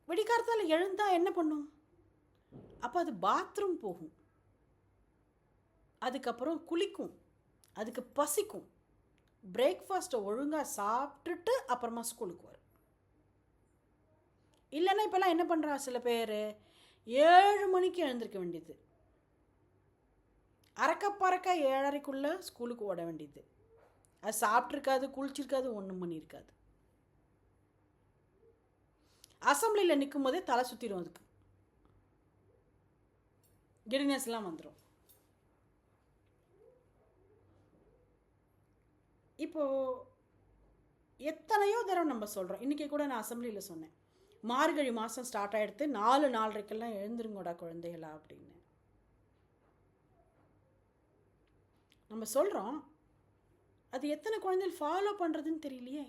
விடிகாலத்தால் எழுந்தால் என்ன பண்ணும்? அப்போ அது பாத்ரூம் போகும், அதுக்கப்புறம் குளிக்கும், அதுக்கு பசிக்கும், பிரேக்ஃபாஸ்ட்டை ஒழுங்காக சாப்பிட்டுட்டு அப்புறமா ஸ்கூலுக்கு வரும். இல்லைன்னா இப்போல்லாம் என்ன பண்ணுறா சில பேர் 7 மணிக்கு எழுந்திருக்க வேண்டியது, அறக்கப்பறக்க 7:30க்குள்ளே ஸ்கூலுக்கு ஓட வேண்டியது. அது சாப்பிட்ருக்காது, குளிச்சிருக்காது, ஒன்றும் பண்ணியிருக்காது. அசம்பிளியில் நிற்கும் போதே தலை சுற்றிடும், அதுக்கு கிடினஸ்லாம் வந்துடும். இப்போது எத்தனையோ தடவை நம்ம சொல்கிறோம். இன்றைக்கி கூட நான் அசம்பிளியில் சொன்னேன், மார்கழி மாதம் ஸ்டார்ட் ஆகிடுத்து, 4-4:30க்கெல்லாம் எழுந்துருங்கோடா குழந்தைகளா அப்படின்னு நம்ம சொல்கிறோம். அது எத்தனை குழந்தைகள் ஃபாலோ பண்ணுறதுன்னு தெரியலையே.